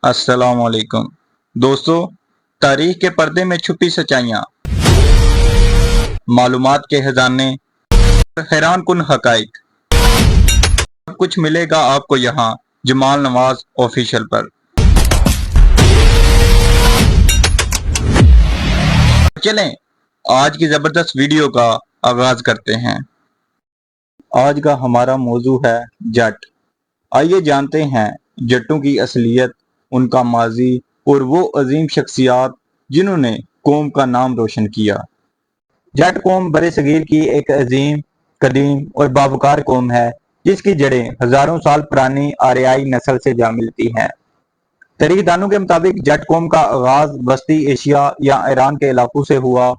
अस्सलाम वालेकुम दोस्तों, तारीख के पर्दे में छुपी सच्चाइयाँ, मालूमात के खजाने, हैरान कुन हकाइक, सब कुछ मिलेगा आपको यहाँ जमाल नवाज ऑफिशियल पर। चलें आज की जबरदस्त वीडियो का आगाज करते हैं। आज का हमारा मौजू है जट। आइए जानते हैं जट्टों की असलियत, उनका माजी और वो अजीम शख्सियात जिन्होंने कौम का नाम रोशन किया। जट कौम बरे सगीर की एक अजीम, कदीम और बावकार कौम है जिसकी जड़ें हजारों साल पुरानी आर्याई नस्ल से जा मिलती हैं। तारीखदानों के मुताबिक जट कौम का आगाज वस्ती एशिया या ईरान के इलाकों से हुआ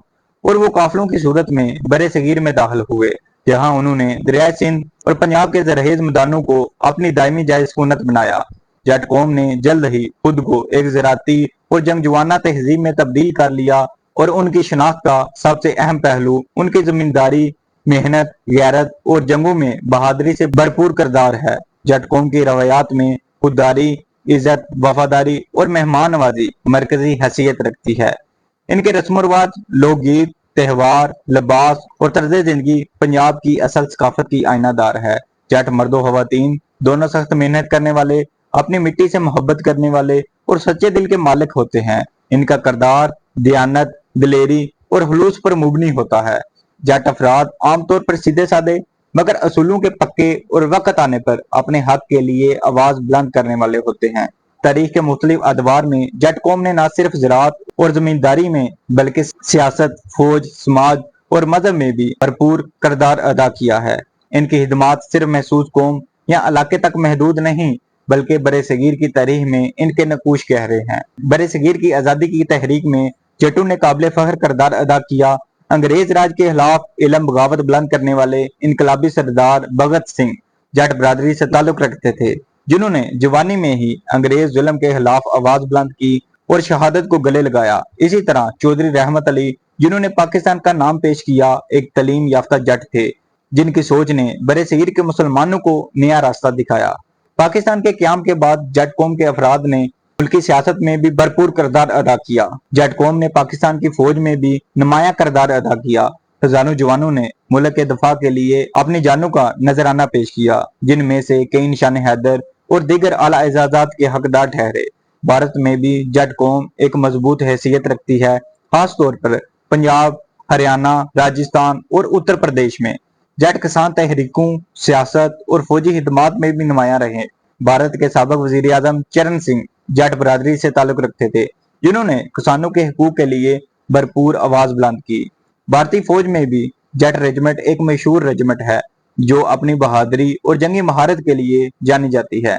और वो काफिलों की सूरत में बरे सगीर में दाखिल हुए, जहां उन्होंने दरिया सिंध और पंजाब के जरहेज मैदानों को अपनी दायमी जाय सुकूनत बनाया। जट कौम ने जल्द ही खुद को एक ज़राती और जंगजुआना तहजीब में तब्दील कर लिया और उनकी शनाख्त का सबसे अहम पहलू उनकी जमींदारी, मेहनत, गैरत और जंगों में बहादुरी से भरपूर किरदार है। जट कौम की रवायात में खुददारी, इज्जत, वफादारी और मेहमान नवाजी मरकजी हैसियत रखती है। इनके रस्म रिवाज, लोकगीत, त्यौहार, लिबास और तर्ज जिंदगी पंजाब की असल सकाफत की आईनादार है। जट मर्दो खवातीन दोनों सख्त मेहनत करने वाले, अपनी मिट्टी से मोहब्बत करने वाले और सच्चे दिल के मालिक होते हैं। इनका किरदार दयानत, दिलेरी और हुलूस पर मुबनी होता है। जट अफराद आमतौर पर सीधे साधे मगर असूलों के पक्के और वक्त आने पर अपने हक के लिए आवाज बुलंद करने वाले होते हैं। तारीख के मुख्तलिफ अदवार में जट कौम ने न सिर्फ ज़राअत और जमींदारी में बल्कि सियासत, फौज, समाज और मजहब में भी भरपूर किरदार अदा किया है। इनकी खिदमात सिर्फ महसूस कौम या इलाके तक महदूद नहीं बल्कि बरे सगीर की तारीख में इनके नकूश गहरे हैं। बरे सगीर की आज़ादी की तहरीक में जट्टों ने काबिल फख्र किरदार अदा किया। अंग्रेज राज के खिलाफ इलम बगावत बुलंद करने वाले इनकलाबी सरदार भगत सिंह जट बरादरी से ताल्लुक रखते थे, जिन्होंने जवानी में ही अंग्रेज जुल्म के खिलाफ आवाज बुलंद की और शहादत को गले लगाया। इसी तरह चौधरी रहमत अली, जिन्होंने पाकिस्तान का नाम पेश किया, एक तलीम याफ्ता जट थे जिनकी सोच ने बरे सगीर के मुसलमानों को नया रास्ता दिखाया। पाकिस्तान के क्याम के बाद जट कौम के अफराद ने मुल्की सियासत में भी भरपूर किरदार अदा किया। जट कौम ने पाकिस्तान की फौज में भी नुमाया किरदार अदा किया। हजारों जवानों ने मुल्क के दफा के लिए अपनी जानों का नजराना पेश किया, जिनमें से कई निशान हैदर और दीगर आला एजाजात के हकदार ठहरे। भारत में भी जट कौम एक मजबूत हैसियत रखती है, खास तौर पर पंजाब, हरियाणा, राजस्थान और उत्तर प्रदेश में। जट किसान तहरीकों, सियासत और फौजी खिदमात में भी नुमाया रहे। भारत के साबिक वजीर आजम चरण सिंह जट बरादरी से ताल्लुक रखते थे, जिन्होंने किसानों के हकूक के लिए भरपूर आवाज बुलंद की। भारतीय फौज में भी जट रेजिमेंट एक मशहूर रेजिमेंट है जो अपनी बहादुरी और जंगी महारत के लिए जानी जाती है।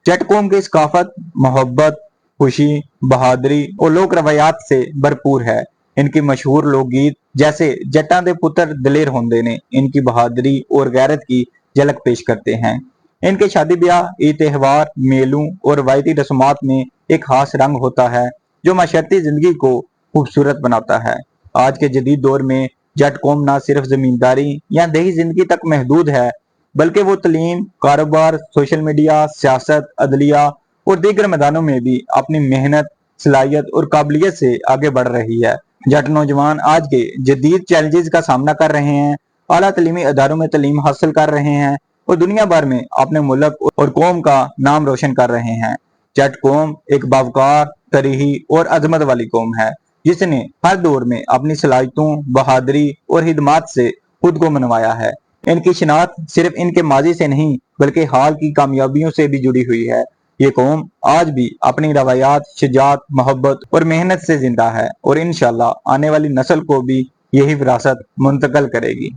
जट कौम की सकाफत, मोहब्बत, खुशी, बहादुरी और लोक रवायात से भरपूर है। इनकी मशहूर लोकगीत जैसे जट्टां दे पुत्र दलेर होंदे ने इनकी बहादुरी और गैरत की झलक पेश करते हैं। इनके शादी ब्याह, ईद, त्यौहार, मेलों और रवायती रस्मात में एक खास रंग होता है जो माशरती जिंदगी को खूबसूरत बनाता है। आज के जदीद दौर में जट कौम न सिर्फ जमींदारी या देही जिंदगी तक महदूद है बल्कि वो तलीम, कारोबार, सोशल मीडिया, सियासत, अदलिया और दीगर मैदानों में भी अपनी मेहनत, सलाहियत और काबिलियत से आगे बढ़ रही है। जट नौजवान आज के जदीद चैलेंजेस का सामना कर रहे हैं, आला तलीमी अदारों में तलीम हासिल कर रहे हैं और दुनिया भर में अपने मुल्क और कौम का नाम रोशन कर रहे हैं। जट कौम एक बावकार, तरीही और अजमत वाली कौम है जिसने हर दौर में अपनी सलाहियतों, बहादुरी और हिदमात से खुद को मनवाया है। इनकी शिनाख्त सिर्फ इनके माजी से नहीं बल्कि हाल की कामयाबियों से भी जुड़ी हुई है। ये कौम आज भी अपनी रवायात, शुजात, मोहब्बत और मेहनत से जिंदा है और इंशाअल्लाह आने वाली नस्ल को भी यही विरासत मुंतकिल करेगी।